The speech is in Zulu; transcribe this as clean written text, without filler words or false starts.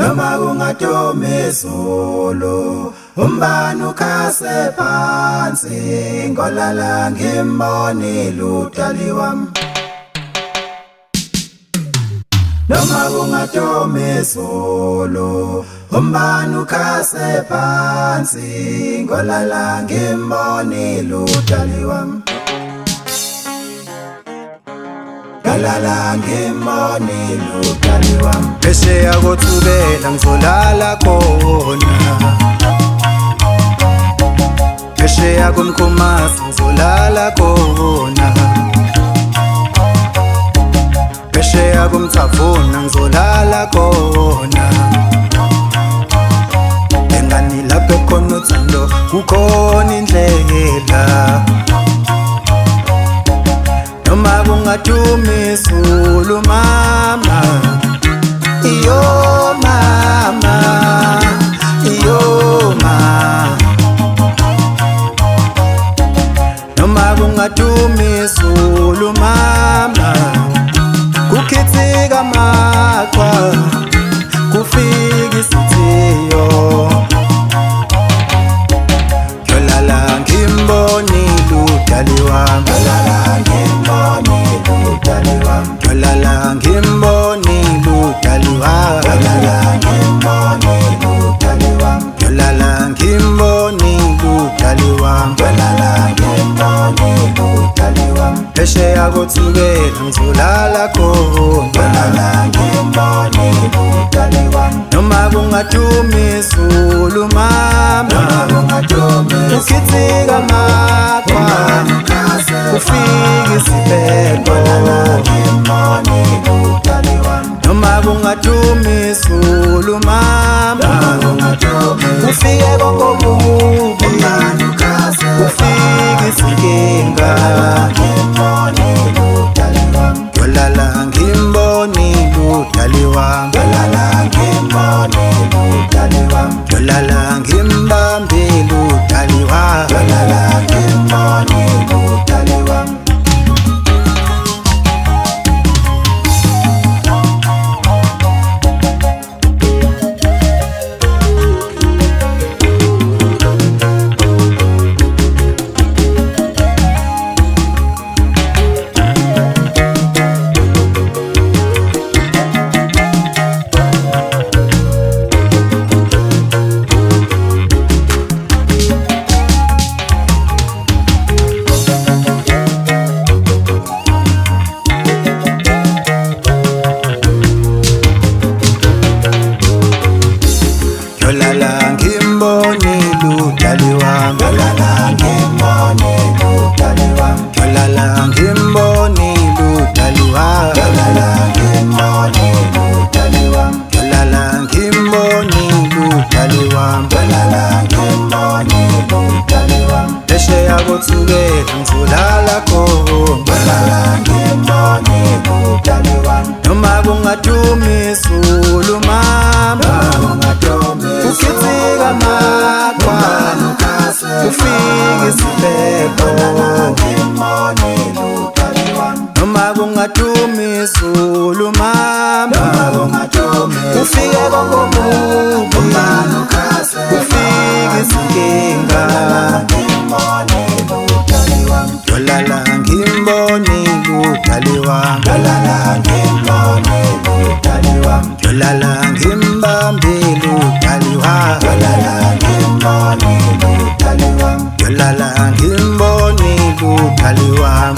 noma kungaduma izulu umbani ukhase phansi ngolala ngimbonile udali wami noma kungaduma izulu umbani ukhase phansi ngolala ngimbonile udali wami Galala ngimbonile udali wami Phesheya kothubela ngizolala khona Phesheya komkhumasi ngizolala khona Phesheya komthafuna ngizolala khona Engani lapho khona uthando kukhona indlela Noma kungaduma izulu mama iyo mama iyo mama Noma kungaduma izulu mama kukhithika maqwa kufika isithiyo Yolala ngimbonile udali wami Yolala ngimbonile udali wami Yolala ngimbonile udali wami Phesheya kothubela ngizolala khona noma kungaduma izulu mama kukhithika maqwa kufika isibhelo noma kungaduma izulu mama kufike konke okubi kufika izinkinga Yolala ngimbonile udali wami Yolala ngimbambile udali wami Yolala ngimbonile udali wami Yolala ngimbonile udali wami Yolala ngimbonile udali wami Phesheya kothubela ngizolala khona noma kungaduma izulu mama kukhithika maqwa kufika isibhelo noma kungaduma izulu mama kufike konke okubi kufika izinkinga Yolala ngimbonile udali wami Yolala ngimbambile udali wami Yolala ngimbonile udali wami